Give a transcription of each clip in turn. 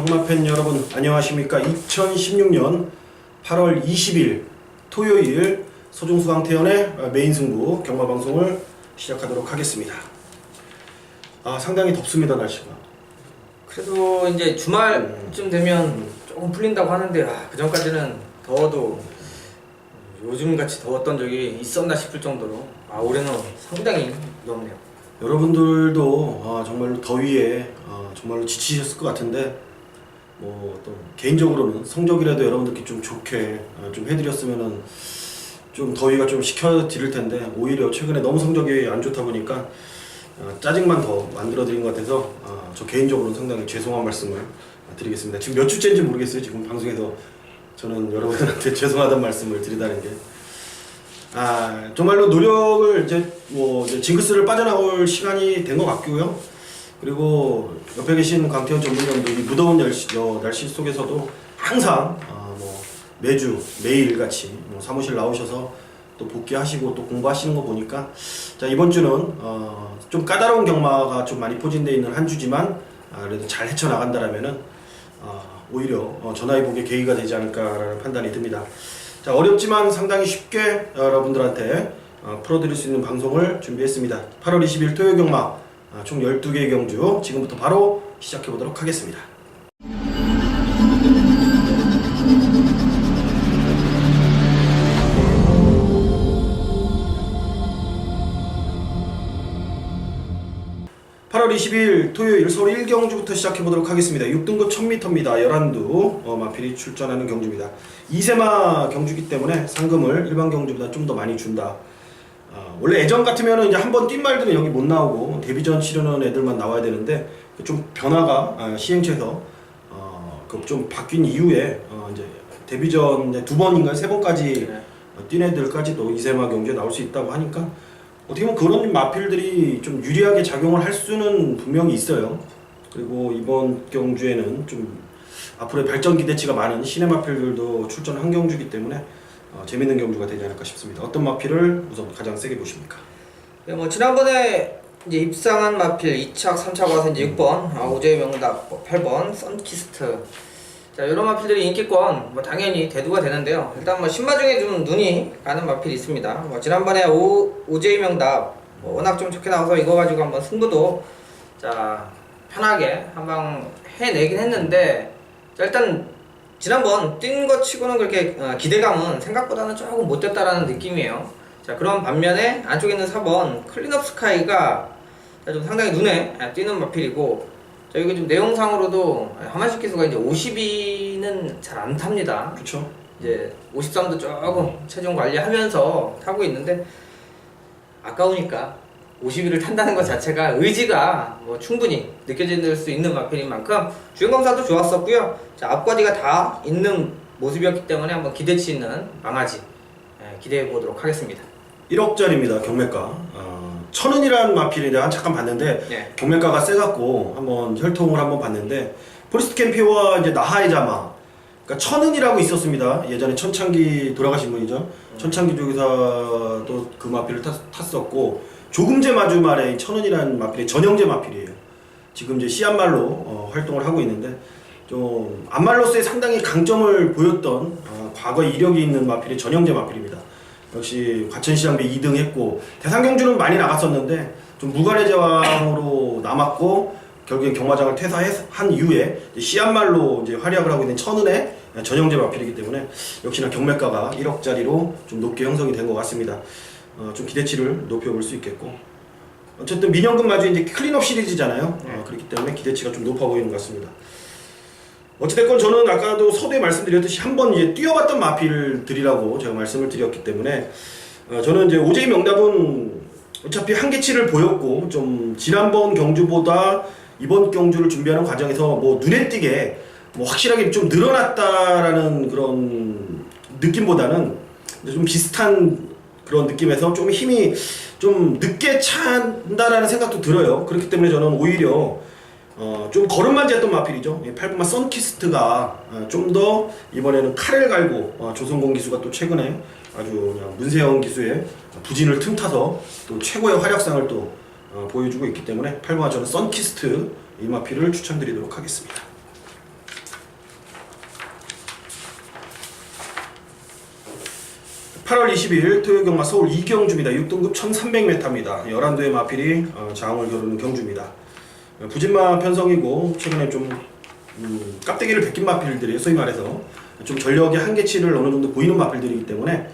경마팬 여러분 안녕하십니까. 2016년 8월 20일 토요일 소중수 강태현의 메인 승부 경마방송을 시작하도록 하겠습니다. 상당히 덥습니다. 날씨가. 그래도 이제 주말쯤 되면 조금 풀린다고 하는데 그 전까지는 더워도 요즘같이 더웠던 적이 있었나 싶을 정도로 올해는 상당히 덥네요. 여러분들도 정말로 더위에 정말로 지치셨을 것 같은데 또 개인적으로는 성적이라도 여러분들께 좀 좋게 좀 해드렸으면은 좀 더위가 좀 식혀드릴 텐데 오히려 최근에 너무 성적이 안 좋다 보니까 짜증만 더 만들어 드린 것 같아서 저 개인적으로는 상당히 죄송한 말씀을 드리겠습니다. 지금 몇 주째인지 모르겠어요. 지금 방송에서 저는 여러분들한테 죄송하다는 말씀을 드리다는 게 정말로 노력을 이제 징크스를 빠져나올 시간이 된 것 같고요. 그리고 옆에 계신 강태현 전문위원도 이 무더운 날씨 속에서도 항상 매주 매일 같이 사무실 나오셔서 또 복귀하시고 또 공부하시는 거 보니까 이번 주는 좀 까다로운 경마가 좀 많이 포진되어 있는 한 주지만 그래도 잘 헤쳐나간다라면은 오히려 전화위복의 계기가 되지 않을까라는 판단이 듭니다. 어렵지만 상당히 쉽게 여러분들한테 풀어드릴 수 있는 방송을 준비했습니다. 8월 20일 토요 경마 총 12개의 경주 지금부터 바로 시작해보도록 하겠습니다. (8월 20일) 토요일 서울 1경주부터 시작해보도록 하겠습니다. 6등급 1000m입니다. 11두 마필이 출전하는 경주입니다. 2세마 경주기 때문에 상금을 일반 경주보다 좀 더 많이 준다. 원래 예전 같으면 이제 한번 뛴 말들은 여기 못 나오고 데뷔전 치르는 애들만 나와야 되는데 좀 변화가 시행처에서 좀 바뀐 이후에 이제 데뷔전 이제 2번인가 3번까지 뛴 애들까지도 2세마 경주에 나올 수 있다고 하니까 어떻게 보면 그런 마필들이 좀 유리하게 작용을 할 수는 분명히 있어요. 그리고 이번 경주에는 좀 앞으로의 발전 기대치가 많은 신의 마필들도 출전한 경주이기 때문에 재밌는 경주가 되지 않을까 싶습니다. 어떤 마필을 우선 가장 세게 보십니까? 네, 지난번에 이제 입상한 마필 2착, 3착 와서 이제 6번 오제의 명답, 8번 썬키스트. 이런 마필들이 인기권 당연히 대두가 되는데요. 일단 신마 중에 좀 눈이 가는 마필이 있습니다. 지난번에 오제의 명답 워낙 좀 좋게 나와서 이거 가지고 한번 승부도 편하게 한방 해내긴 했는데 일단 지난번 뛴 것 치고는 그렇게 기대감은 생각보다는 조금 못됐다라는 느낌이에요. 그런 반면에 안쪽에 있는 4번 클린업 스카이가 좀 상당히 눈에 띄는 마필이고 이게 좀 내용상으로도 하만식 기수가 이제 52는 잘 안 탑니다. 그렇죠. 이제 53도 조금 체중 관리하면서 타고 있는데 아까우니까 52를 탄다는 것 자체가 의지가 충분히 느껴질 수 있는 마필인 만큼 주행검사도 좋았었고요. 앞과뒤가 다 있는 모습이었기 때문에 한번 기대치 있는 망아지 기대해 보도록 하겠습니다. 1억짜리입니다. 경매가 1000원이라는 마필에 대한 잠깐 봤는데 경매가가 세갖고 한번 혈통을 한번 봤는데 포리스트 캠피와 이제 나하의 자마 그러니까 1000원이라고 있었습니다. 예전에 천창기 돌아가신 분이죠. 천창기 조교사도 그 마필을 탔었고 조금제 마주 말에 1000원이라는 마필이 전형제 마필이에요. 지금 이제 씨앗말로 활동을 하고 있는데 좀 암말로서의 상당히 강점을 보였던 과거 이력이 있는 마필이 전형제 마필입니다. 역시 과천시장배 2등 했고 대상경주는 많이 나갔었는데 좀 무관의 제왕으로 남았고 결국엔 경마장을 퇴사한 이후에 씨앗말로 이제 활약을 하고 있는 천은의 전형제 마필이기 때문에 역시나 경매가가 1억짜리로 좀 높게 형성이 된 것 같습니다. 좀 기대치를 높여볼 수 있겠고 어쨌든 민영금 마주 이제 클린업 시리즈잖아요. 그렇기 때문에 기대치가 좀 높아 보이는 것 같습니다. 어찌됐건 저는 아까도 서두에 말씀드렸듯이 한번 이제 뛰어봤던 마필들이라고 제가 말씀을 드렸기 때문에 저는 이제 오제이 명답은 어차피 한계치를 보였고 좀 지난번 경주보다 이번 경주를 준비하는 과정에서 눈에 띄게 확실하게 좀 늘어났다라는 그런 느낌보다는 좀 비슷한 그런 느낌에서 좀 힘이 좀 늦게 찬다라는 생각도 들어요. 그렇기 때문에 저는 오히려 좀 걸음만 쟀던 마필이죠. 8번마 썬키스트가 좀 더 이번에는 칼을 갈고 조성공 기수가 또 최근에 아주 그냥 문세영 기수의 부진을 틈타서 또 최고의 활약상을 또 보여주고 있기 때문에 8번마 저는 썬키스트 이 마필을 추천드리도록 하겠습니다. 8월 20일 토요일 경마 서울 이경주입니다. 6등급 1300m입니다. 11도의 마필이 장을 겨루는 경주입니다. 부진마 편성이고 최근에 좀 깍대기를 벗긴 마필들이 소위 말해서 좀 전력의 한계치를 어느 정도 보이는 마필들이기 때문에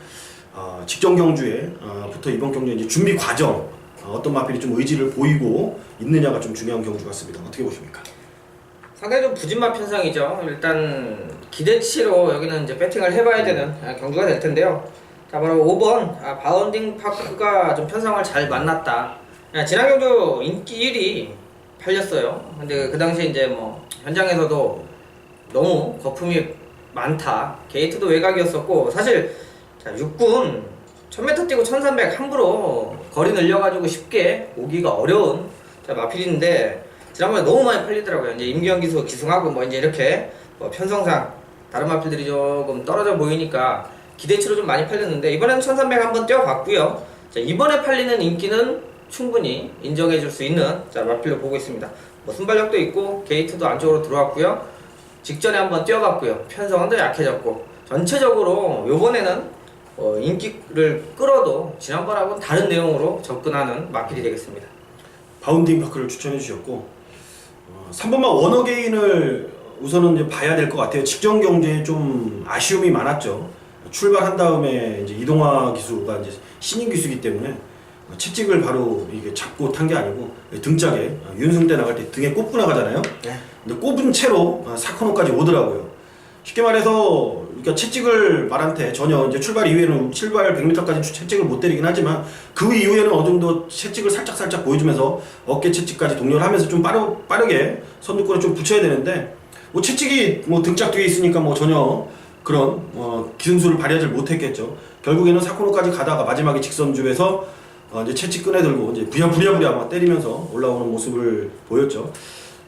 직전 경주에 부터 이번 경주에 이제 준비 과정 어떤 마필이 좀 의지를 보이고 있느냐가 좀 중요한 경주 같습니다. 어떻게 보십니까? 상당히 좀 부진마 편성이죠. 일단 기대치로 여기는 이제 배팅을 해봐야 되는 경주가 될 텐데요. 자, 바로 5번 바운딩 파크가 좀 편성을 잘 만났다. 지난 경주 인기 1위 팔렸어요. 근데 그 당시에 이제 뭐 현장에서도 너무 거품이 많다. 게이트도 외곽이었었고 사실 자, 6군 1000m 뛰고 1300 함부로 거리 늘려가지고 쉽게 오기가 어려운 마필인데 지난번에 너무 많이 팔리더라고요. 이제 임기현 기수 기승하고 뭐 이제 이렇게 뭐 편성상 다른 마필들이 조금 떨어져 보이니까 기대치로 좀 많이 팔렸는데 이번에는 1300 한번 뛰어봤고요. 자, 이번에 팔리는 인기는 충분히 인정해줄 수 있는 마필로 보고 있습니다. 뭐 순발력도 있고 게이트도 안쪽으로 들어왔고요. 직전에 한번 뛰어봤고요. 편성은 더 약해졌고 전체적으로 요번에는 인기를 끌어도 지난번하고는 다른 내용으로 접근하는 마필이 되겠습니다. 바운딩 파크를 추천해 주셨고 3번마 원어게인을 우선은 이제 봐야 될 것 같아요. 직전 경주에 좀 아쉬움이 많았죠. 출발한 다음에 이제 이동화 기수가 이제 신인 기수이기 때문에 채찍을 바로 이게 잡고 탄 게 아니고 등짝에 윤승대 나갈 때 등에 꼽고 나가잖아요. 근데 꼽은 채로 사코노까지 오더라고요. 쉽게 말해서 그러니까 채찍을 말한테 전혀 이제 출발 이후에는 출발 100m까지 채찍을 못 때리긴 하지만 그 이후에는 어느 정도 채찍을 살짝 보여주면서 어깨 채찍까지 동료를 하면서 좀 빠르게 선두권에 좀 붙여야 되는데 뭐 채찍이 뭐 등짝 뒤에 있으니까 뭐 전혀 그런 기승수를 발휘하지 못했겠죠. 결국에는 사코노까지 가다가 마지막에 직선주에서 이제 채찍 꺼내들고 이제 부랴부랴 막 때리면서 올라오는 모습을 보였죠.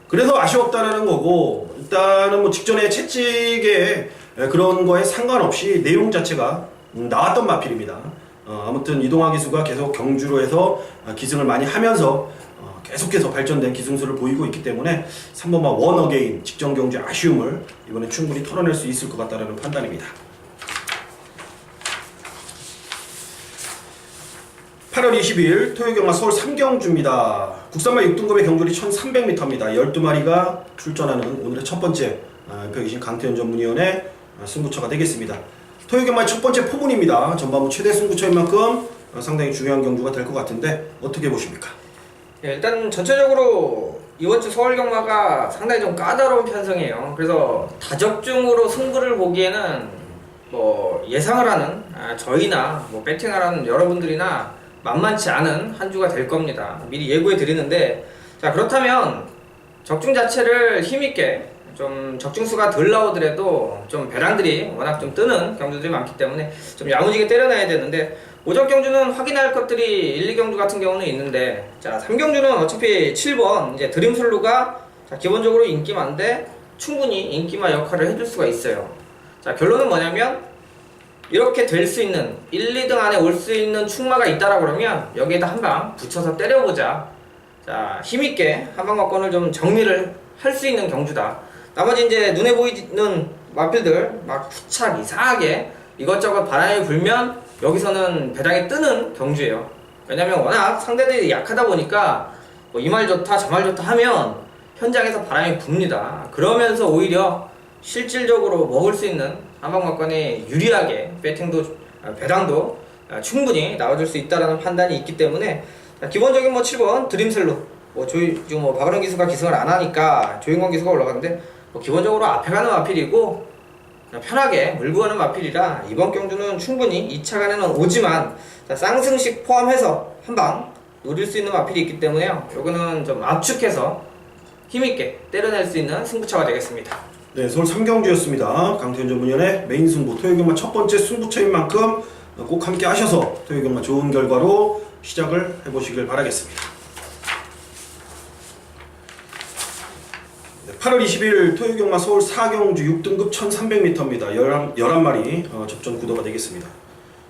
그래서 아쉬웠다는 거고 일단은 뭐 직전에 채찍에 그런 거에 상관없이 내용 자체가 나왔던 마필입니다. 아무튼 이동화 기수가 계속 경주로 해서 기승을 많이 하면서 계속해서 발전된 기승수를 보이고 있기 때문에 3번마 원어게인 직전 경주의 아쉬움을 이번에 충분히 털어낼 수 있을 것 같다는 판단입니다. 8월 20일 토요일 경마 서울 3경주입니다. 국산마 6등급의 경주리 1300m입니다. 12마리가 출전하는 오늘의 첫 번째 옆에 계신 강태현 전문위원의 승부처가 되겠습니다. 토요일 경마의 첫 번째 포문입니다. 전반부 최대 승부처인 만큼 상당히 중요한 경주가 될 것 같은데 어떻게 보십니까? 네, 일단 전체적으로 이번 주 서울 경마가 상당히 좀 까다로운 편성이에요. 그래서 다적중으로 승부를 보기에는 뭐 예상을 하는 저희나 뭐 배팅을 하는 여러분들이나 만만치 않은 한 주가 될 겁니다. 미리 예고해 드리는데 자 그렇다면 적중 자체를 힘있게 좀 적중수가 덜 나오더라도 좀 배당들이 워낙 좀 뜨는 경주들이 많기 때문에 좀 야무지게 때려놔야 되는데 오적 경주는 확인할 것들이 1, 2경주 같은 경우는 있는데 자 3경주는 어차피 7번 이제 드림솔루가 자, 기본적으로 인기 많은데 충분히 인기마 역할을 해줄 수가 있어요. 자 결론은 뭐냐면 이렇게 될 수 있는 1, 2등 안에 올 수 있는 충마가 있다라고 그러면 여기에다 한 방 붙여서 때려보자. 자 힘있게 한방막권을 좀 정리를 할 수 있는 경주다. 나머지 이제 눈에 보이는 마필들 막 후착 이상하게 이것저것 바람이 불면 여기서는 배당이 뜨는 경주예요. 왜냐면 워낙 상대들이 약하다 보니까 뭐 이 말 좋다 저 말 좋다 하면 현장에서 바람이 붑니다. 그러면서 오히려 실질적으로 먹을 수 있는 한방막권에 유리하게 배당도 충분히 나와줄 수 있다는 판단이 있기 때문에 기본적인 뭐 7번 드림셀로 뭐 지금 뭐 박은영 기수가 기승을 안 하니까 조인권 기수가 올라갔는데 뭐 기본적으로 앞에 가는 마필이고 편하게 물고 가는 마필이라 이번 경주는 충분히 2차간에는 오지만 쌍승식 포함해서 한방 노릴 수 있는 마필이 있기 때문에요. 요거는 좀 압축해서 힘있게 때려낼 수 있는 승부처가 되겠습니다. 네, 서울 3경주였습니다. 강태현 전문위원의 메인 승부 토요일 경마 첫 번째 승부처인 만큼 꼭 함께 하셔서 토요일 경마 좋은 결과로 시작을 해보시길 바라겠습니다. 8월 20일 토요일 경마 서울 4경주 6등급 1300m입니다. 11마리 접전 구도가 되겠습니다.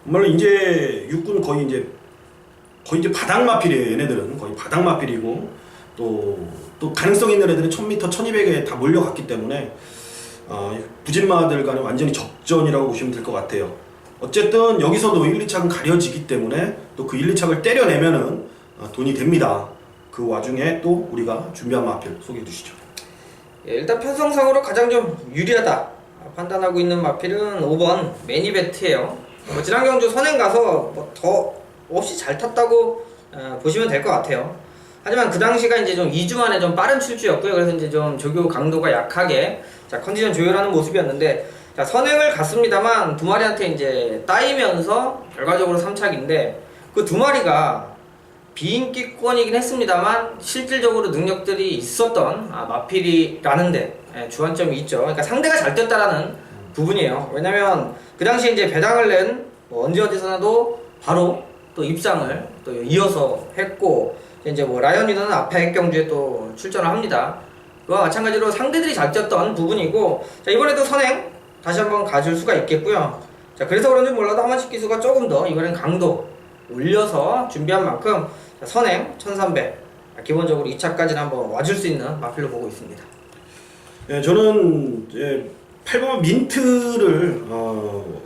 정말로 이제 육군 거의 이제 바닥 마필이에요. 얘네들은 거의 바닥 마필이고 또 가능성 있는 애들은 1000m, 1200에 다 몰려갔기 때문에 부진마들 간에 완전히 접전이라고 보시면 될 것 같아요. 어쨌든 여기서도 1, 2착은 가려지기 때문에 또 그 1, 2착을 때려내면은 돈이 됩니다. 그 와중에 또 우리가 준비한 마필 소개해 주시죠. 예, 일단 편성상으로 가장 좀 유리하다 판단하고 있는 마필은 5번 매니베트예요. 뭐 지난 경주 선행 가서 뭐 더 없이 잘 탔다고 보시면 될 것 같아요. 하지만 그 당시가 이제 좀 2주 만에 좀 빠른 출주였고요. 그래서 이제 좀 조교 강도가 약하게 자 컨디션 조율하는 모습이었는데 자 선행을 갔습니다만 두 마리한테 이제 따이면서 결과적으로 3착인데 그 두 마리가 비인기권이긴 했습니다만 실질적으로 능력들이 있었던 마필이라는데 주안점이 있죠. 그러니까 상대가 잘 뛰었다라는 부분이에요. 왜냐면 그 당시에 이제 배당을 낸뭐 언제 어디서나도 바로 또 입상을 또 이어서 했고 이제 뭐 라이언 위너는 앞에 경주에 또 출전을 합니다. 그와 마찬가지로 상대들이 잘 뛰었던 부분이고 자 이번에도 선행 다시 한번 가줄 수가 있겠고요. 자 그래서 그런지 몰라도 하만식 기수가 조금 더 이번엔 강도 올려서 준비한 만큼 자, 선행 1300 기본적으로 2차까지는 한번 와줄 수 있는 마필로 보고 있습니다. 예, 저는 8번 민트를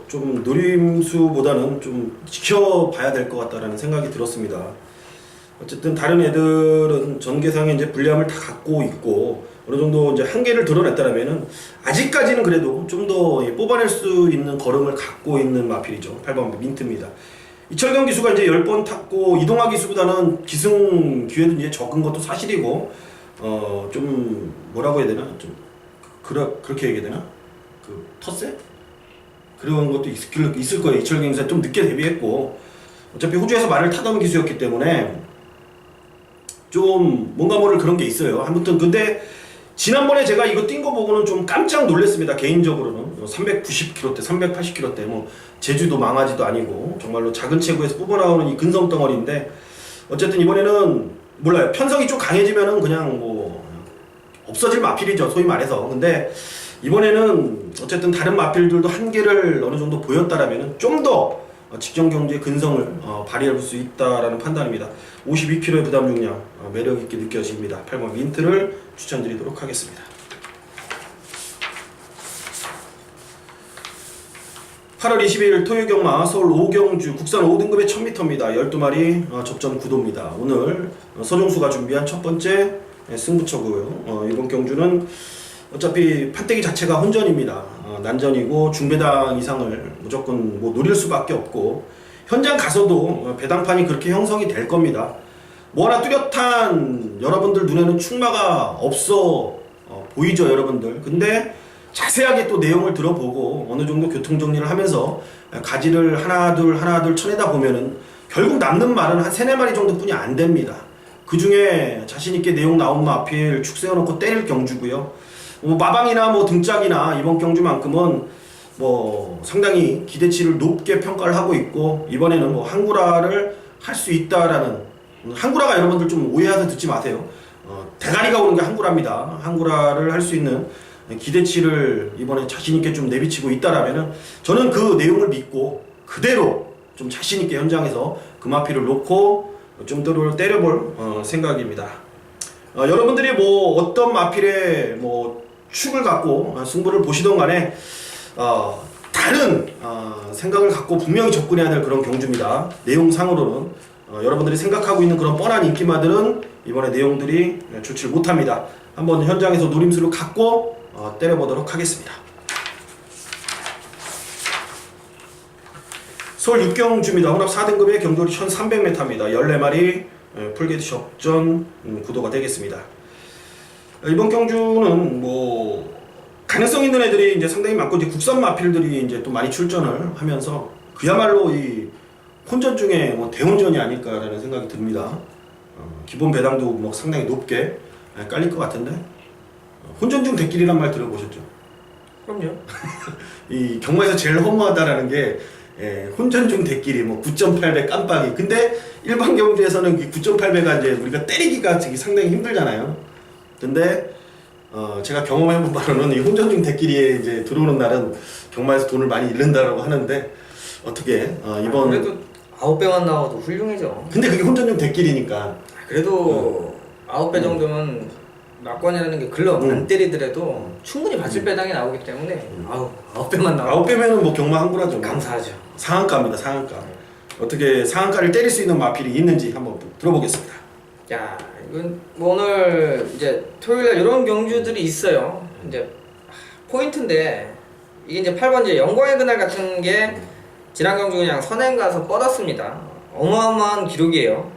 좀 노림수보다는 좀 지켜봐야 될 것 같다라는 생각이 들었습니다. 어쨌든 다른 애들은 전개상에 이제 불리함을 다 갖고 있고 어느 정도 이제 한계를 드러냈다라면은 아직까지는 그래도 좀 더 뽑아낼 수 있는 걸음을 갖고 있는 마필이죠. 8번 민트입니다. 이철경 기수가 이제 10번 탔고 이동하 기수보다는 기승 기회도 이제 적은 것도 사실이고 좀 뭐라고 해야 되나 좀 그렇게 얘기해야 되나 그 텃세 그런 것도 있을 거예요. 이철경 기수가 좀 늦게 데뷔했고 어차피 호주에서 말을 타던 기수였기 때문에 좀 뭔가 모를 그런 게 있어요. 아무튼 근데 지난번에 제가 이거 뛴 거 보고는 좀 깜짝 놀랐습니다. 개인적으로는 390kg대, 380kg대 뭐 제주도 망아지도 아니고 정말로 작은 체구에서 뽑아나오는 이 근성 덩어리인데 어쨌든 이번에는 몰라요. 편성이 좀 강해지면은 그냥 뭐 없어질 마필이죠. 소위 말해서. 근데 이번에는 어쨌든 다른 마필들도 한계를 어느 정도 보였다라면은 좀 더 직전 경주의 근성을 발휘할 수 있다라는 판단입니다. 52kg의 부담 중량 매력 있게 느껴집니다. 8번 민트를 추천드리도록 하겠습니다. 8월 22일 토요일 경마 서울 5경주 국산 5등급의 1000m입니다. 12마리 접전 구도입니다. 오늘 서종수가 준비한 첫 번째 승부처고요. 이번 경주는 어차피 판때기 자체가 혼전입니다. 난전이고 중배당 이상을 무조건 뭐 노릴 수밖에 없고 현장 가서도 배당판이 그렇게 형성이 될 겁니다. 뭐 하나 뚜렷한 여러분들 눈에는 충마가 없어 보이죠 여러분들. 근데 자세하게 또 내용을 들어보고 어느 정도 교통정리를 하면서 가지를 하나 둘 쳐내다 보면은 결국 남는 말은 한 3-4마리 정도뿐이 안 됩니다. 그 중에 자신있게 내용 나온 마필 축 세워놓고 때릴 경주고요. 뭐 마방이나 뭐 등짝이나 이번 경주만큼은 뭐 상당히 기대치를 높게 평가를 하고 있고 이번에는 뭐 항구라를 할 수 있다라는 항구라가 여러분들 좀 오해해서 듣지 마세요. 대가리가 오는 게 항구라입니다. 항구라를 할 수 있는 기대치를 이번에 자신있게 좀 내비치고 있다라면은 저는 그 내용을 믿고 그대로 좀 자신있게 현장에서 그 마필을 놓고 좀 더 때려볼 생각입니다. 여러분들이 뭐 어떤 마필의 뭐 축을 갖고 승부를 보시던 간에 다른 생각을 갖고 분명히 접근해야 될 그런 경주입니다. 내용상으로는 여러분들이 생각하고 있는 그런 뻔한 인기마들은 이번에 내용들이 좋지 못합니다. 한번 현장에서 노림수를 갖고 때려보도록 하겠습니다. 서울 6경주입니다. 혼합 4등급의 경도리 1300m입니다. 14마리 풀게이트 접전 구도가 되겠습니다. 이번 경주는 뭐 가능성 있는 애들이 이제 상당히 많고 이제 국산 마필들이 이제 또 많이 출전을 하면서 그야말로 이 혼전 중에 뭐 대혼전이 아닐까라는 생각이 듭니다. 기본 배당도 뭐 상당히 높게 깔릴 것 같은데 혼전 중 대길이란 말 들어보셨죠? 그럼요. 이 경마에서 제일 허무하다라는 게 혼전 중 대길이 뭐 9.8배 깜빡이. 근데 일반 경주에서는 9.8배가 이제 우리가 때리기가 되게 상당히 힘들잖아요. 근데 제가 경험해본 바로는 이 혼전 중 대길이에 이제 들어오는 날은 경마에서 돈을 많이 잃는다라고 하는데 어떻게 이번 그래도 9배만 나와도 훌륭해져. 근데 그게 혼전 중 대길이니까 그래도 9배 정도면 막관이라는 게 글러 안 때리더라도 충분히 받칠 배당이 나오기 때문에 아우 9배만 나와. 9배면은 뭐 경마 한구라죠. 감사하죠. 상한가입니다. 상한가. 어떻게 상한가를 때릴 수 있는 마필이 있는지 한번 들어보겠습니다. 야, 이건 뭐 오늘 이제 토요일날 이런 경주들이 있어요. 이제 포인트인데 이게 이제 8번 이제 영광의 그날 같은 게 지난 경주 그냥 선행 가서 뻗었습니다. 어마어마한 기록이에요.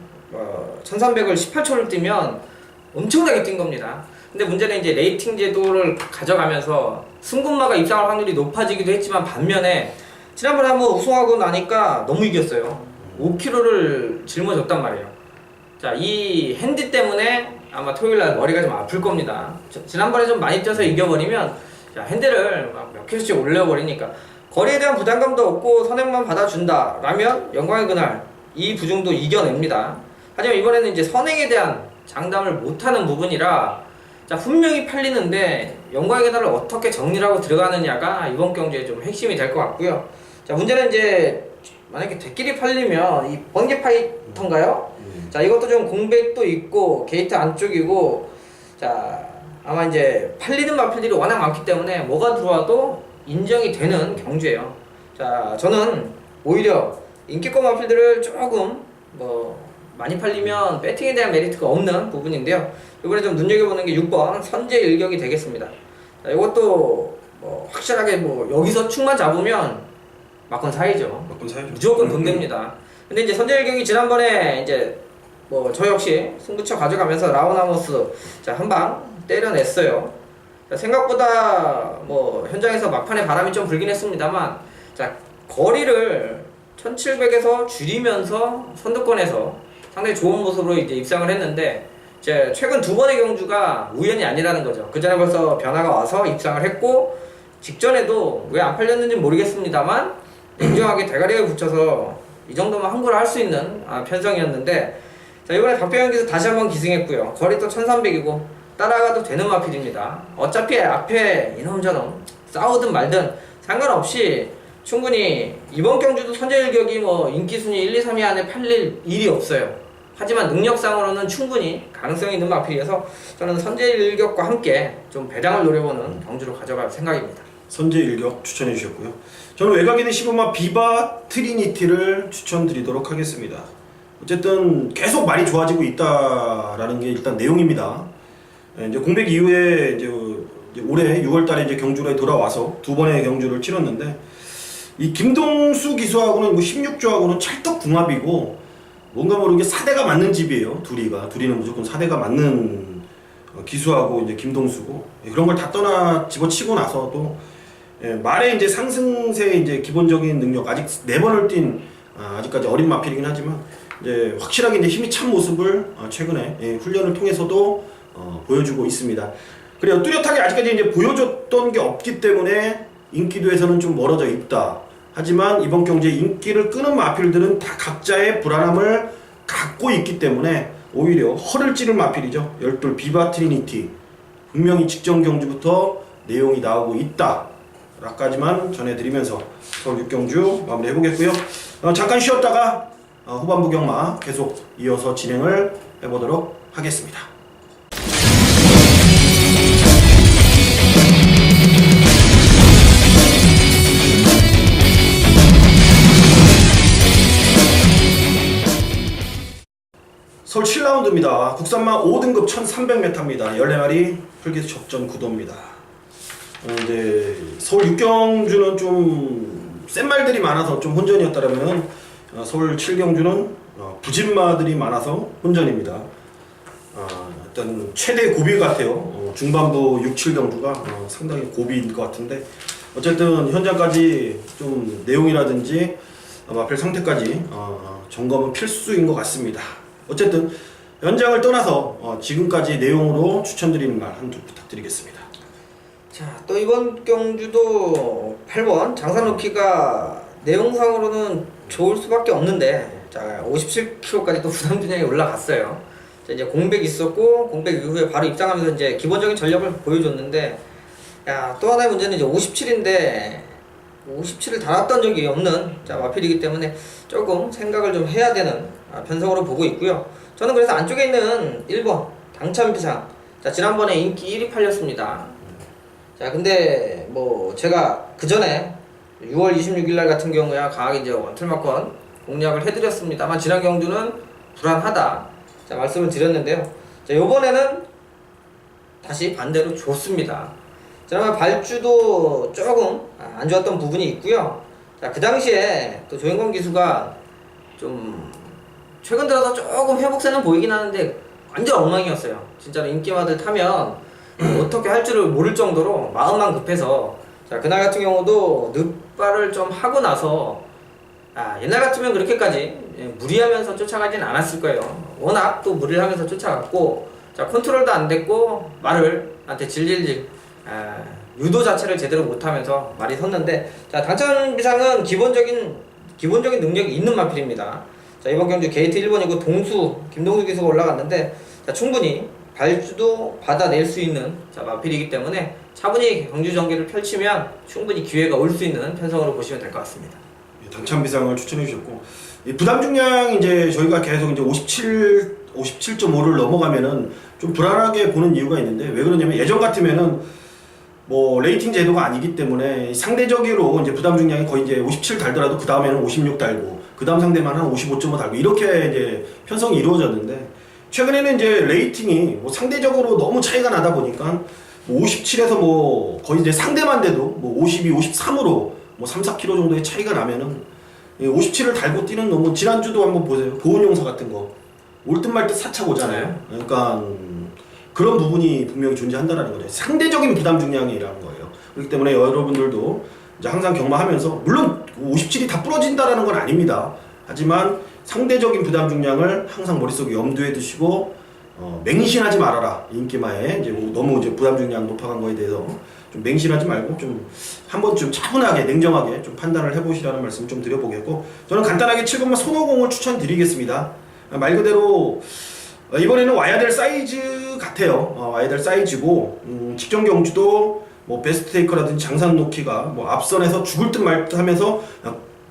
1300을 18초를 뛰면 엄청나게 뛴 겁니다. 근데 문제는 이제 레이팅 제도를 가져가면서 승군마가 입상할 확률이 높아지기도 했지만 반면에 지난번에 한번 우승하고 나니까 너무 이겼어요. 5kg를 짊어졌단 말이에요. 자, 이 핸디 때문에 아마 토요일날 머리가 좀 아플 겁니다. 지난번에 좀 많이 뛰어서 이겨버리면 자, 핸디를 막 몇 킬로씩 올려버리니까 거리에 대한 부담감도 없고 선행만 받아준다 라면 영광의 그날 이 부중도 이겨냅니다. 하지만 이번에는 이제 선행에 대한 장담을 못하는 부분이라 자, 분명히 팔리는데 영광의 그날을 어떻게 정리를 하고 들어가느냐가 이번 경주에 좀 핵심이 될 것 같고요. 자, 문제는 이제 만약에 대끼리 팔리면 이 번개 파이터인가요? 자, 이것도 좀 공백도 있고 게이트 안쪽이고 자, 아마 이제 팔리는 마필들이 워낙 많기 때문에 뭐가 들어와도 인정이 되는 경주예요. 자, 저는 오히려 인기권 마필들을 조금 뭐 많이 팔리면 배팅에 대한 메리트가 없는 부분인데요. 이번에 좀 눈여겨보는 게 6번 선제일격이 되겠습니다. 자, 이것도 뭐 확실하게 뭐 여기서 축만 잡으면 막건 사이죠. 막건 사이죠. 무조건 돈 됩니다. 근데 이제 선제일격이 지난번에 이제 뭐 저 역시 승부처 가져가면서 라우나모스 자, 한 방 때려냈어요. 자, 생각보다 뭐 현장에서 막판에 바람이 좀 불긴 했습니다만 자, 거리를 1700에서 줄이면서 선두권에서 상당히 좋은 모습으로 이제 입상을 했는데 이제 최근 두 번의 경주가 우연이 아니라는 거죠. 그 전에 벌써 변화가 와서 입상을 했고 직전에도 왜 안 팔렸는지 모르겠습니다만 냉정하게 대가리를 붙여서 이 정도만 항구를 할 수 있는 편성이었는데 자, 이번에 박병현 기수 다시 한번 기승했고요. 거리 또 1300이고 따라가도 되는 마필입니다. 어차피 앞에 이놈저놈 싸우든 말든 상관없이 충분히 이번 경주도 선제일격이 뭐 인기순위 1, 2, 3위 안에 팔릴 일이 없어요. 하지만 능력상으로는 충분히 가능성이 있는 마필이어서 저는 선제일격과 함께 좀 배당을 노려보는 경주로 가져갈 생각입니다. 선제일격 추천해 주셨고요. 저는 외곽인의 15마 비바 트리니티를 추천드리도록 하겠습니다. 어쨌든 계속 많이 좋아지고 있다라는 게 일단 내용입니다. 이제 공백 이후에 이제 올해 6월달에 이제 경주에 돌아와서 두 번의 경주를 치렀는데 이 김동수 기수하고는 뭐 16조하고는 찰떡궁합이고 뭔가 모르게 4대가 맞는 집이에요. 둘이는 무조건 4대가 맞는 기수하고 이제 김동수고 그런 걸 다 집어치고 나서도 말에 이제 상승세의 이제 기본적인 능력 아직 4번을 뛴 아직까지 어린 마필이긴 하지만 이제 확실하게 이제 힘이 찬 모습을 최근에 훈련을 통해서도 보여주고 있습니다. 그래요. 뚜렷하게 아직까지 이제 보여줬던 게 없기 때문에 인기도에서는 좀 멀어져 있다. 하지만 이번 경주에 인기를 끄는 마필들은 다 각자의 불안함을 갖고 있기 때문에 오히려 허를 찌를 마필이죠. 열둘 비바 트리니티 분명히 직전 경주부터 내용이 나오고 있다 라까지만 전해드리면서 서울 6경주 마무리해보겠고요. 잠깐 쉬었다가 후반부 경마 계속 이어서 진행을 해보도록 하겠습니다. 서울 7라운드입니다. 국산마 5등급 1300m입니다. 14마리 풀기수 접전 구도입니다. 이제 서울 6경주는 좀 센 말들이 많아서 좀 혼전이었다면 서울 7경주는 부진마들이 많아서 혼전입니다. 일단 최대 고비 같아요. 중반부 6, 7경주가 상당히 고비인 것 같은데 어쨌든 현장까지 좀 내용이라든지 마필 상태까지 점검은 필수인 것 같습니다. 어쨌든 현장을 떠나서 지금까지 내용으로 추천드리는 말 한두 부탁드리겠습니다. 자, 또 이번 경주도 8번 장산루키가 내용상으로는 좋을 수밖에 없는데 자, 57kg까지 또 부담 분량이 올라갔어요. 자, 이제 공백 있었고 공백 이후에 바로 입장하면서 이제 기본적인 전력을 보여줬는데 야, 또 하나의 문제는 이제 57인데 57을 달았던 적이 없는 자, 마필이기 때문에 조금 생각을 좀 해야 되는 편성으로 보고 있고요. 저는 그래서 안쪽에 있는 1번 당찬비상 자, 지난번에 인기 1위 팔렸습니다. 자, 근데 뭐 제가 그 전에 6월 26일 날 같은 경우야 강하게 이제 원틀마건 공략을 해드렸습니다만 지난 경주는 불안하다. 자, 말씀을 드렸는데요. 자, 요번에는 다시 반대로 좋습니다. 지난번 발주도 조금 안 좋았던 부분이 있고요. 자, 그 당시에 또 조인권 기수가 좀 최근 들어서 조금 회복세는 보이긴 하는데 완전 엉망이었어요. 진짜로 인기마들 타면 어떻게 할 줄을 모를 정도로 마음만 급해서 자, 그날 같은 경우도 늑발을 좀 하고 나서 옛날 같으면 그렇게까지 무리하면서 쫓아가진 않았을 거예요. 워낙 또 무리를 하면서 쫓아갔고 자, 컨트롤도 안 됐고 말을 한테 질질질 유도 자체를 제대로 못하면서 말이 섰는데 자, 당첨 비상은 기본적인 능력이 있는 마필입니다. 자, 이번 경주 게이트 1번이고 김동수 기수가 올라갔는데 자, 충분히 발주도 받아낼 수 있는 자, 마필이기 때문에 차분히 경주 전개를 펼치면 충분히 기회가 올 수 있는 편성으로 보시면 될 것 같습니다. 당첨 비상을 추천해 주셨고 이 부담 중량 이제 저희가 계속 이제 57.5를 넘어가면은 좀 불안하게 보는 이유가 있는데 왜 그러냐면 예전 같으면은 뭐 레이팅 제도가 아니기 때문에 상대적으로 이제 부담 중량이 거의 이제 57 달더라도 그 다음에는 56 달고 그 다음 상대만 한 55.5 달고 이렇게 이제 편성이 이루어졌는데 최근에는 이제 레이팅이 뭐 상대적으로 너무 차이가 나다 보니까 뭐 57에서 뭐 거의 이제 상대만 돼도 뭐 52, 53으로 뭐 3, 4kg 정도의 차이가 나면은 57을 달고 뛰는 놈은 지난주도 한번 보세요. 보은용사 같은 거 올 듯 말 듯 사차 오잖아요. 그러니까 그런 부분이 분명히 존재한다라는 거죠. 상대적인 부담 중량이라는 거예요. 그렇기 때문에 여러분들도 이제 항상 경마하면서 물론 57이 다 부러진다라는 건 아닙니다. 하지만 상대적인 부담 중량을 항상 머릿속에 염두에 두시고 맹신하지 말아라. 인기마에 이제 뭐 너무 이제 부담 중량 높아간 거에 대해서 좀 맹신하지 말고 좀 한번 좀 차분하게 냉정하게 좀 판단을 해보시라는 말씀 좀 드려보겠고 저는 간단하게 7번만 손오공을 추천드리겠습니다. 말 그대로 이번에는 와야 될 사이즈 같아요. 와야 될 사이즈고 직전 경주도 뭐 베스트 테이커라든지 장산 놓기가 뭐 앞선에서 죽을 듯 말 듯 하면서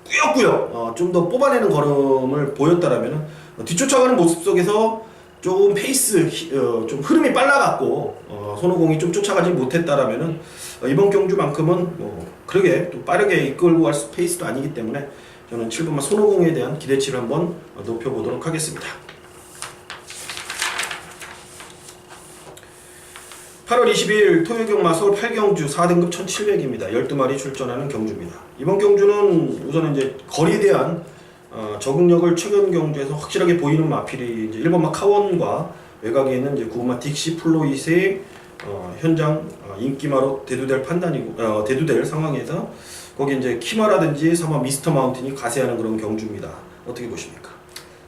꾸역꾸역 좀 더 뽑아내는 걸음을 보였다라면 뒤쫓아가는 모습 속에서 조금 페이스 좀 흐름이 빨라갖고 손오공이 좀 쫓아가지 못했다라면은 이번 경주만큼은 뭐 그러게 또 빠르게 이끌고 갈 페이스도 아니기 때문에 저는 7번만 손오공에 대한 기대치를 한번 높여보도록 하겠습니다. 8월 20일 토요경마 서울 8경주 4등급 1700입니다. 12마리 출전하는 경주입니다. 이번 경주는 우선 이제 거리에 대한 적응력을 최근 경주에서 확실하게 보이는 마필이 이제 1번마 카원과 외곽에 있는 이제 9번마 딕시 플로잇의 현장 인기마로 대두될 판단이고 대두될 상황에서 거기 이제 키마라든지 3번 미스터 마운틴이 가세하는 그런 경주입니다. 어떻게 보십니까?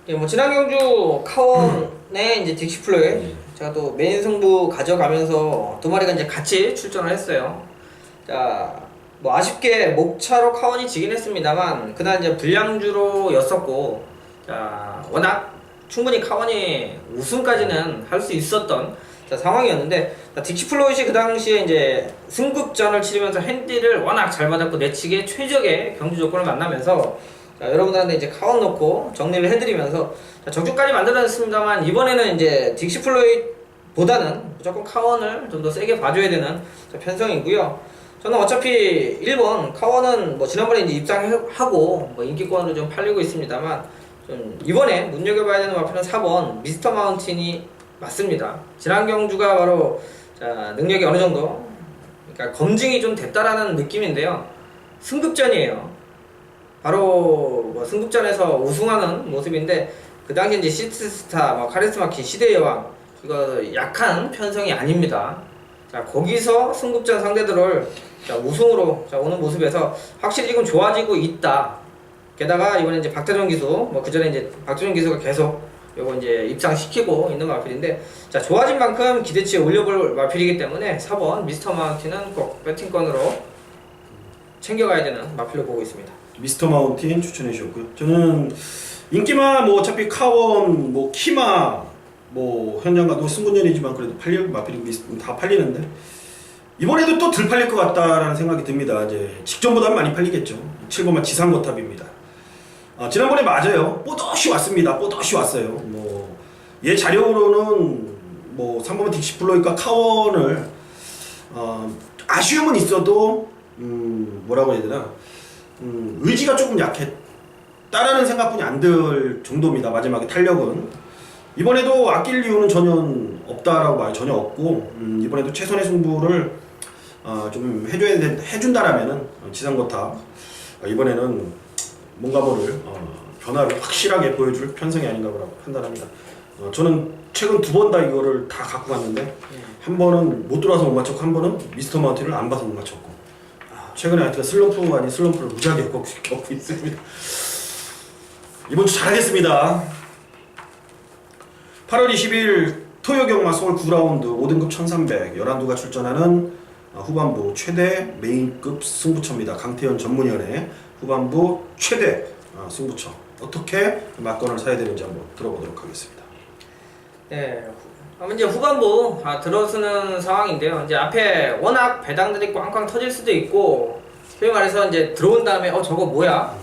예, 뭐 지난 경주 카원의 이제 딕시 플로잇 제가 또 메인 승부 가져가면서 두 마리가 이제 같이 출전을 했어요. 자, 뭐 아쉽게 목차로 카원이 지긴 했습니다만 그날 이제 불량주로였었고 자, 워낙 충분히 카원이 우승까지는 할 수 있었던 자, 상황이었는데 딕시 플로잇이 그 당시에 이제 승급전을 치르면서 핸디를 워낙 잘 받았고 내치기에 최적의 경주 조건을 만나면서 자, 여러분들한테 이제 카원 놓고 정리를 해드리면서 자, 적주까지 만들어냈습니다만 이번에는 이제 딕시 플로잇보다는 무조건 카원을 좀 더 세게 봐줘야 되는 자, 편성이고요. 저는 어차피 1번 카원은 뭐 지난번에 이제 입상하고 뭐 인기권으로 좀 팔리고 있습니다만 좀 이번에 눈여겨봐야 되는 마필은 4번 미스터 마운틴이 맞습니다. 지난 경주가 바로 자, 능력이 어느 정도 그러니까 검증이 좀 됐다라는 느낌인데요. 승급전이에요. 바로 뭐 승급전에서 우승하는 모습인데 그 당시 이제 시트스타, 뭐 카리스마키, 시대의 여왕 이거 약한 편성이 아닙니다. 자, 거기서 승급전 상대들을 자, 우승으로 자, 오는 모습에서 확실히 지금 좋아지고 있다. 게다가 이번에 이제 박태종 기수, 뭐 그 전에 이제 박태종 기수가 계속 요거 이제 입상시키고 있는 마필인데 자, 좋아진 만큼 기대치에 올려볼 마필이기 때문에 4번 미스터 마운틴은 꼭 배팅권으로 챙겨가야 되는 마필로 보고 있습니다. 미스터 마운틴 추천해 주셨고요. 저는 인기마 뭐 어차피 카원 뭐 키마 뭐 현장 가도 승분전이지만 그래도 팔릴 마필이 다 팔리는데 이번에도 또 덜 팔릴 것 같다라는 생각이 듭니다. 이제 직전보다는 많이 팔리겠죠. 7번만 지상거탑입니다. 지난번에 맞아요. 뽀덧이 왔습니다. 뽀덧이 왔어요. 뭐 얘 자력으로는 뭐 3번은 딕시플로이과 카원을 아쉬움은 있어도 뭐라고 해야 되나 의지가 조금 약했다라는 생각뿐이 안 들 정도입니다. 마지막에 탄력은 이번에도 아낄 이유는 전혀 없다라고 말 전혀 없고 이번에도 최선의 승부를 좀 해준다라면은 지상고탑 이번에는 뭔가 모를 변화를 확실하게 보여줄 편성이 아닌가라고 판단합니다. 저는 최근 2번 다 이거를 다 갖고 갔는데 한 번은 못 들어와서 못 맞췄고 한 번은 미스터 마운틴을 안 봐서 못 맞췄고 최근에 하여튼 슬럼프 아닌 슬럼프를 무지하게 겪고 있습니다. 이번 주 잘하겠습니다. 8월 20일 토요 경마 서울 9라운드 5등급 1300 11두가 출전하는 후반부 최대 메인급 승부처입니다. 강태현 전문위원회 후반부 최대 승부처 어떻게 막건을 사야 되는지 한번 들어보도록 하겠습니다. 네, 이제 후반부 들어서는 상황인데요. 이제 앞에 워낙 배당들이 꽝꽝 터질 수도 있고, 소위 말해서 이제 들어온 다음에 저거 뭐야?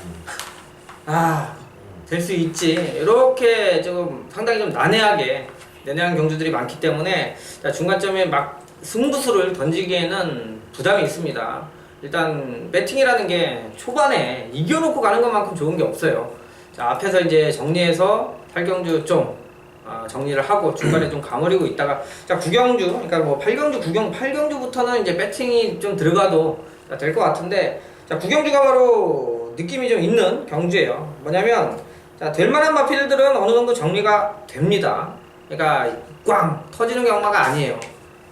될 수 있지. 이렇게 좀 상당히 좀 난해한 경주들이 많기 때문에 중간점에 막 승부수를 던지기에는 부담이 있습니다. 일단 배팅이라는 게 초반에 이겨놓고 가는 것만큼 좋은 게 없어요. 자, 앞에서 이제 정리해서 8경주 좀 정리를 하고 중간에 좀 가무리고 있다가 자 9경주 그러니까 뭐 8경주 8경주부터는 이제 배팅이 좀 들어가도 될 것 같은데 자 9경주가 바로 느낌이 좀 있는 경주예요. 뭐냐면 자 될만한 마필들은 어느 정도 정리가 됩니다. 그러니까 꽝 터지는 경마가 아니에요.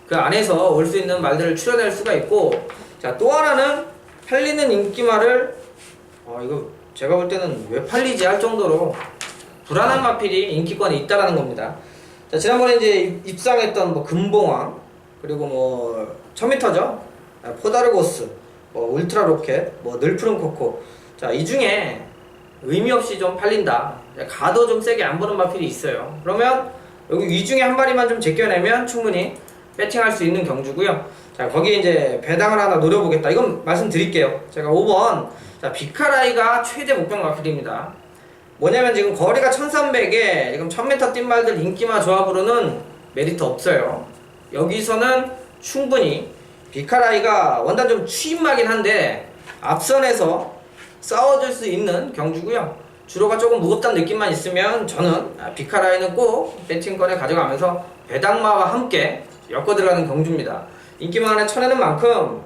그 안에서 올 수 있는 말들을 추려낼 수가 있고 자 또 하나는 팔리는 인기말을 이거 제가 볼 때는 왜 팔리지 할 정도로 불안한 마필이 인기권에 있다라는 겁니다. 자, 지난번에 이제 입상했던 뭐 금봉왕, 그리고 뭐 1000m죠. 포다르고스, 뭐 울트라 로켓, 뭐 늘푸른 코코. 자, 이 중에 의미 없이 좀 팔린다. 가도 좀 세게 안 보는 마필이 있어요. 그러면 여기 이 중에 한 마리만 좀 제껴내면 충분히 배팅할 수 있는 경주고요. 자, 거기에 이제 배당을 하나 노려보겠다. 이건 말씀드릴게요. 제가 5번 자, 비카라이가 최대 목표 마필입니다. 뭐냐면 지금 거리가 1300에 지금 1000m 뛴 말들 인기마 조합으로는 메리트 없어요. 여기서는 충분히 비카라이가 원단 좀 추임마긴 한데 앞선에서 싸워줄 수 있는 경주고요. 주로가 조금 무겁다는 느낌만 있으면 저는 비카라이는 꼭 배팅권에 가져가면서 배당마와 함께 엮어 들어가는 경주입니다. 인기마를 쳐내는 만큼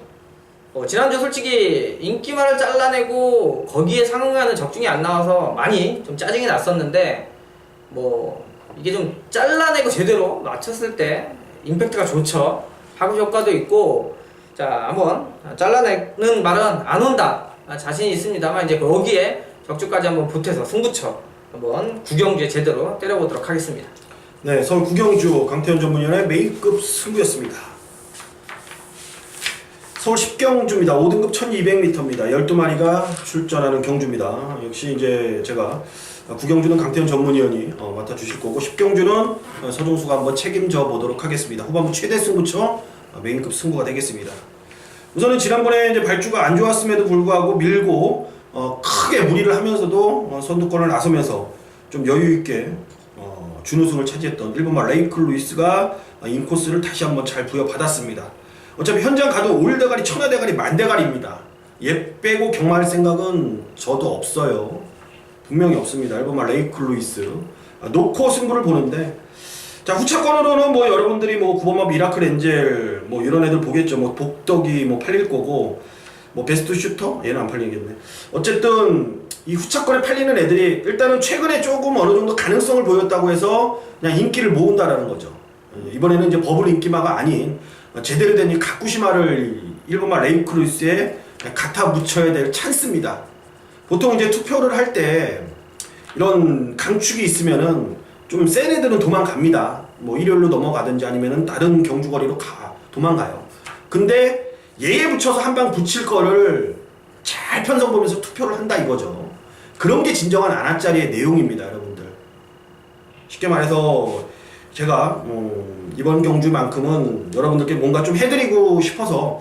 지난주 솔직히 인기말을 잘라내고 거기에 상응하는 적중이 안 나와서 많이 좀 짜증이 났었는데 뭐 이게 좀 잘라내고 제대로 맞췄을 때 임팩트가 좋죠. 하급 효과도 있고 자 한번 잘라내는 말은 안 온다 자신이 있습니다만 이제 거기에 적주까지 한번 보태서 승부처 한번 9경주에 제대로 때려보도록 하겠습니다. 네, 서울 9경주 강태현 전문위원회 메인급 승부였습니다. 서울 10경주입니다. 5등급 1200m입니다. 12마리가 출전하는 경주입니다. 역시 이제 제가 9경주는 강태현 전문위원이 맡아주실 거고 10경주는 서종수가 한번 책임져 보도록 하겠습니다. 후반부 최대 승부처 메인급 승부가 되겠습니다. 우선은 지난번에 이제 발주가 안 좋았음에도 불구하고 밀고 크게 무리를 하면서도 선두권을 나서면서 좀 여유있게 준우승을 차지했던 1번마 레이클 루이스가 인코스를 다시 한번 잘 부여받았습니다. 어차피 현장 가도 올대가리, 천하대가리, 만대가리입니다. 얘 빼고 경마할 생각은 저도 없어요. 분명히 없습니다. 1번마 레이클 루이스 놓고 승부를 보는데 자 후차권으로는 뭐 여러분들이 뭐 9번마 미라클 엔젤 뭐 이런 애들 보겠죠. 뭐 복덕이 뭐 팔릴 거고 뭐 베스트 슈터 얘는 안 팔리겠네. 어쨌든 이 후차권에 팔리는 애들이 일단은 최근에 조금 어느 정도 가능성을 보였다고 해서 그냥 인기를 모은다라는 거죠. 이번에는 이제 버블 인기마가 아닌 제대로 된 이 가쿠시마를 1번마 레이크루이스에 갖다 붙여야 될 찬스입니다. 보통 이제 투표를 할 때 이런 강축이 있으면은 좀 센 애들은 도망갑니다. 뭐 일요일로 넘어가든지 아니면은 다른 경주거리로 도망가요. 근데 얘에 붙여서 한 방 붙일 거를 잘 편성 보면서 투표를 한다 이거죠. 그런 게 진정한 안아짜리의 내용입니다, 여러분들. 쉽게 말해서 제가 이번 경주만큼은 여러분들께 뭔가 좀 해드리고 싶어서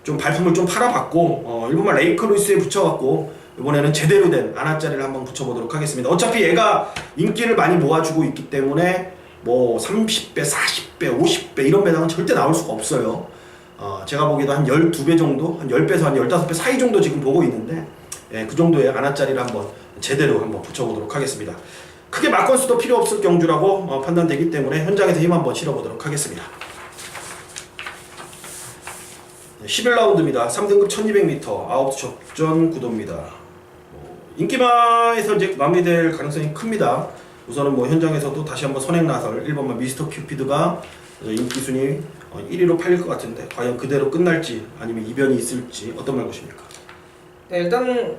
좀 발품을 좀 팔아봤고 1번마 레이크루이스에 붙여갖고 이번에는 제대로 된 안아짜리를 한번 붙여보도록 하겠습니다. 어차피 얘가 인기를 많이 모아주고 있기 때문에 뭐 30배, 40배, 50배 이런 배당은 절대 나올 수가 없어요. 제가 보기에도 한 12배 정도, 한 10배에서 한 15배 사이 정도 지금 보고 있는데, 예, 그 정도의 안아짜리를 한번 제대로 한번 붙여보도록 하겠습니다. 크게 막건수도 필요 없을 경주라고 판단되기 때문에 현장에서 힘 한번 실어보도록 하겠습니다. 11라운드입니다. 3등급 1200m, 9시 접전 구도입니다. 인기마에서 이제 마무리될 가능성이 큽니다. 우선은 뭐 현장에서도 다시 한번 선행 나설 1번만 미스터 큐피드가 인기 순위 1위로 팔릴 것 같은데 과연 그대로 끝날지 아니면 이변이 있을지 어떤 말 보십니까? 네, 일단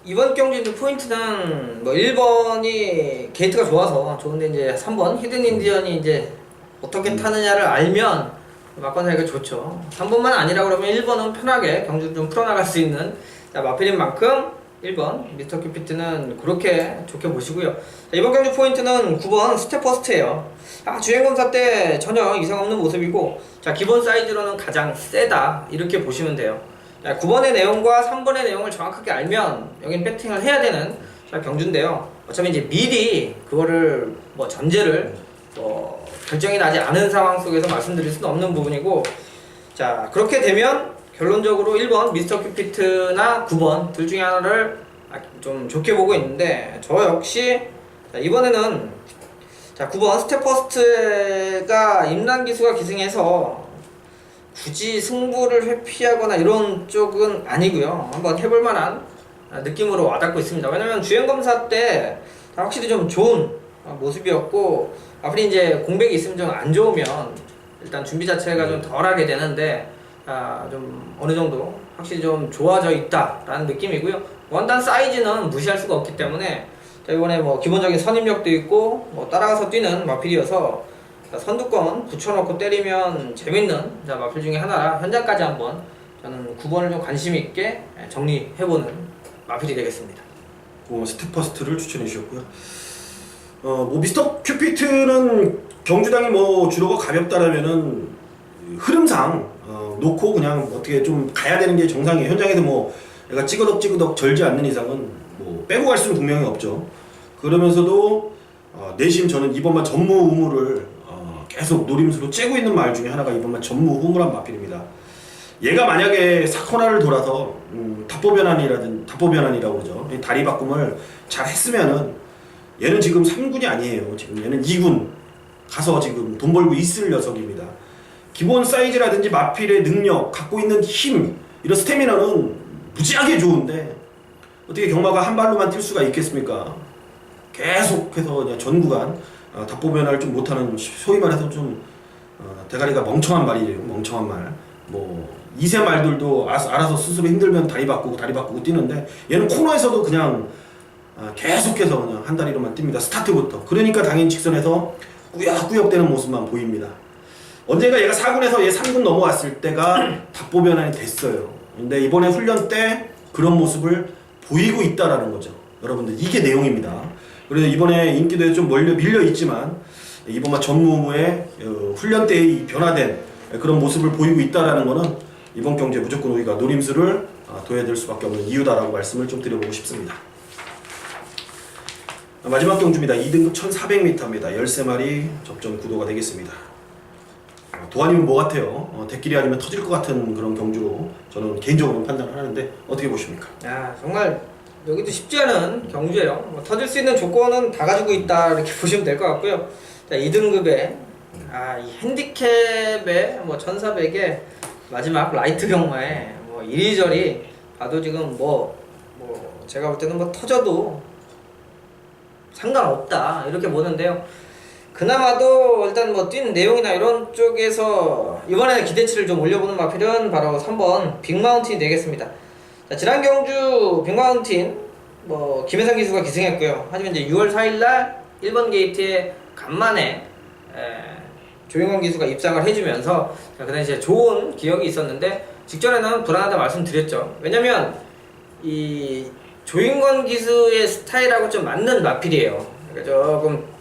이번 경기 포인트는 뭐 1번이 게이트가 좋아서 좋은데 이제 3번 히든 인디언이 이제 어떻게 타느냐를 알면 막건 사기가 좋죠. 3번만 아니라 그러면 1번은 편하게 경주를 좀 풀어나갈 수 있는 마필인 만큼 1번 미스터 큐피트는 그렇게 좋게 보시고요. 자, 이번 경주 포인트는 9번 스텝퍼스트예요. 주행검사 때 전혀 이상 없는 모습이고, 자, 기본 사이즈로는 가장 세다 이렇게 보시면 돼요. 자, 9번의 내용과 3번의 내용을 정확하게 알면 여긴 배팅을 해야 되는 경주인데요. 어차피 이제 미리 그거를 뭐 전제를 결정이 나지 않은 상황 속에서 말씀드릴 수는 없는 부분이고, 자, 그렇게 되면 결론적으로 1번 미스터 큐피트나 9번 둘 중에 하나를 좀 좋게 보고 있는데, 저 역시 자, 이번에는 자, 9번 스텝퍼스트가 임란기수가 기승해서 굳이 승부를 회피하거나 이런 쪽은 아니고요. 한번 해볼 만한 느낌으로 와닿고 있습니다. 왜냐면 주행검사 때 확실히 좀 좋은 모습이었고, 앞으로 이제 공백이 있으면 좀 안 좋으면 일단 준비 자체가 좀 덜하게 되는데, 좀 어느 정도 확실히 좀 좋아져 있다라는 느낌이고요. 원단 사이즈는 무시할 수가 없기 때문에 이번에 뭐 기본적인 선임력도 있고 뭐 따라가서 뛰는 마필이어서 선두권 붙여놓고 때리면 재밌는 마필 중에 하나라 현장까지 한번 저는 9번을 좀 관심 있게 정리해보는 마필이 되겠습니다. 스텝퍼스트를 추천해 주셨고요. 뭐 미스터 큐피트는 경주당이 뭐 주로가 가볍다라면은 흐름상 놓고 그냥 어떻게 좀 가야 되는 게 정상이에요. 현장에서 뭐 얘가 찌그덕 절지 않는 이상은 뭐 빼고 갈 수는 분명히 없죠. 그러면서도 내심 저는 이번만 전무후무를 계속 노림수로 째고 있는 말 중에 하나가 이번만 전무후무란 마필입니다. 얘가 만약에 사코나를 돌아서 답보변환이라고 그러죠. 다리 바꿈을 잘 했으면은 얘는 지금 3군이 아니에요. 지금 얘는 2군 가서 지금 돈 벌고 있을 녀석입니다. 기본 사이즈라든지 마필의 능력, 갖고 있는 힘, 이런 스태미너는 무지하게 좋은데 어떻게 경마가 한 발로만 뛸 수가 있겠습니까? 계속해서 그냥 전 구간 답보변화를 좀 못하는, 소위 말해서 좀 대가리가 멍청한 말이에요. 멍청한 말. 뭐 2세 말들도 알아서 스스로 힘들면 다리 바꾸고 뛰는데 얘는 코너에서도 그냥 계속해서 그냥 한 다리로만 뜁니다. 스타트부터. 그러니까 당연히 직선에서 꾸역꾸역 되는 모습만 보입니다. 언젠가 얘가 4군에서 얘 3군 넘어왔을 때가 답보변환이 됐어요. 근데 이번에 훈련 때 그런 모습을 보이고 있다라는 거죠. 여러분들 이게 내용입니다. 그래서 이번에 인기도에 좀 밀려 있지만 이번만 전무후무의 훈련 때의 변화된 그런 모습을 보이고 있다라는 거는 이번 경주에 무조건 우리가 노림수를 둬야 될 수밖에 없는 이유다라고 말씀을 좀 드려보고 싶습니다. 마지막 경주입니다. 2등급 1400m입니다. 13마리 접전 구도가 되겠습니다. 도안이면 뭐 같아요? 대끼리 아니면 터질 것 같은 그런 경주로 저는 개인적으로 판단을 하는데 어떻게 보십니까? 정말 여기도 쉽지 않은 경주예요. 뭐 터질 수 있는 조건은 다 가지고 있다 이렇게 보시면 될 것 같고요. 자, 2등급에 이 핸디캡에 뭐 1400에 마지막 라이트 경마에 뭐 이리저리 봐도 지금 뭐 제가 볼 때는 뭐 터져도 상관없다 이렇게 보는데요. 그나마도 일단 뭐 뛴 내용이나 이런 쪽에서 이번에는 기대치를 좀 올려보는 마필은 바로 3번 빅마운틴이 되겠습니다. 자, 지난 경주 빅마운틴 뭐 김혜성 기수가 기승했고요. 하지만 이제 6월 4일날 1번 게이트에 간만에 조용건 기수가 입상을 해주면서 그 당시에 좋은 기억이 있었는데 직전에는 불안하다 말씀드렸죠. 왜냐면 이 조인건 기수의 스타일하고 좀 맞는 마필이에요. 그러니까 조금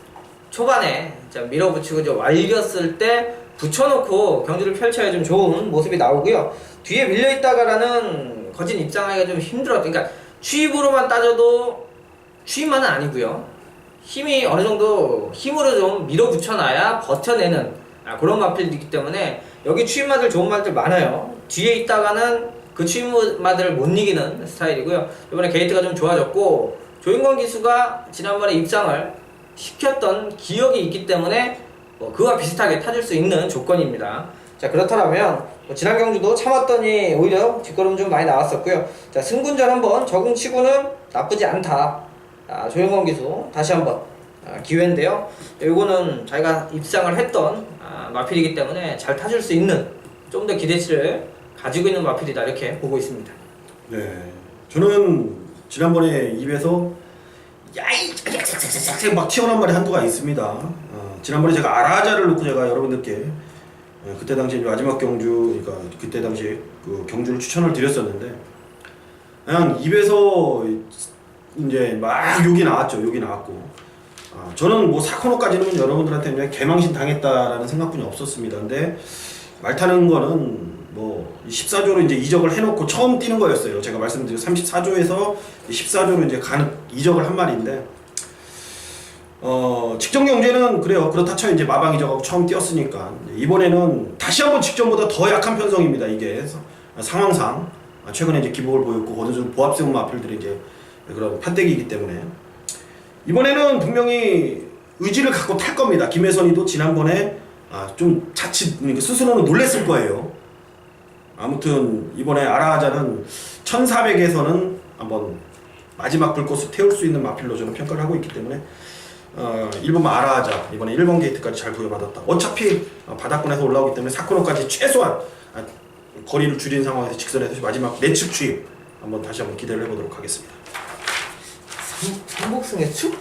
초반에 밀어붙이고 좀 말렸을 때 붙여놓고 경주를 펼쳐야 좀 좋은 모습이 나오고요. 뒤에 밀려있다가라는 거진 입상하기가 좀 힘들었죠. 그러니까 추입으로만 따져도 추입만은 아니고요. 힘이 어느 정도 힘으로 좀 밀어붙여놔야 버텨내는 그런 마필이기 때문에 여기 추임마들 좋은 말들 많아요. 뒤에 있다가는 그 추임마들을 못 이기는 스타일이고요. 이번에 게이트가 좀 좋아졌고 조인권 기수가 지난번에 입상을 시켰던 기억이 있기 때문에 그와 비슷하게 타줄 수 있는 조건입니다. 자, 그렇다면 지난 경주도 참았더니 오히려 뒷걸음 좀 많이 나왔었고요. 자, 승군전 한번 적응치고는 나쁘지 않다. 자, 조인권 기수 다시 한번 기회인데요. 이거는 자기가 입상을 했던 마필이기 때문에 잘 타줄 수 있는 좀 더 기대치를 가지고 있는 마필이다 이렇게 보고 있습니다. 네, 저는 지난번에 입에서 야이 막 튀어나온 말이 한두가 있습니다. 지난번에 제가 아라자를 놓고 제가 여러분들께 그때 당시 마지막 경주, 그러니까 그때 당시 그 경주를 추천을 드렸었는데 그냥 입에서 이제 막 욕이 나왔죠. 욕이 나왔고 저는 뭐 사코노까지는 여러분들한테 그냥 개망신 당했다라는 생각뿐이 없었습니다. 근데 말 타는 거는 뭐 14조로 이제 이적을 해놓고 처음 뛰는 거였어요. 제가 말씀드린 34조에서 14조로 이제 이적을 한 말인데 직전 경주에는 그래요. 그렇다 쳐 이제 마방 이적하고 처음 뛰었으니까 이번에는 다시 한번 직전보다 더 약한 편성입니다. 이게 상황상 최근에 이제 기복을 보였고 어느 정도 보합 세운 마필들이 이제 그런 판때기이기 때문에 이번에는 분명히 의지를 갖고 탈 겁니다. 김혜선이도 지난번에 좀 자칫 스스로는 놀랬을 거예요. 아무튼 이번에 아라하자는 1400에서는 한번 마지막 불꽃을 태울 수 있는 마필로 저는 평가를 하고 있기 때문에 1번 아라하자 이번에 1번 게이트까지 잘 부여받았다. 어차피 바닥권에서 올라오기 때문에 사코노까지 최소한 거리를 줄인 상황에서 직선에서 마지막 내측 추입 다시 한번 기대를 해보도록 하겠습니다. 삼복승의 축?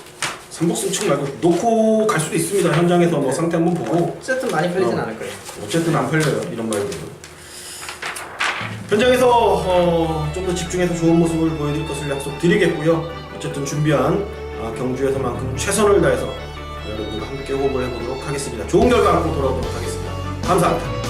삼복승 축 말고 놓고 갈 수도 있습니다. 현장에서 뭐 상태 한번 보고. 어쨌든 많이 팔리진 않을 거예요. 어쨌든 안 팔려요. 이런 말들은. 현장에서 좀 더 집중해서 좋은 모습을 보여드릴 것을 약속드리겠고요. 어쨌든 준비한 경주에서만큼 최선을 다해서 여러분과 함께 호흡을 해보도록 하겠습니다. 좋은 결과 안고 돌아오도록 하겠습니다. 감사합니다.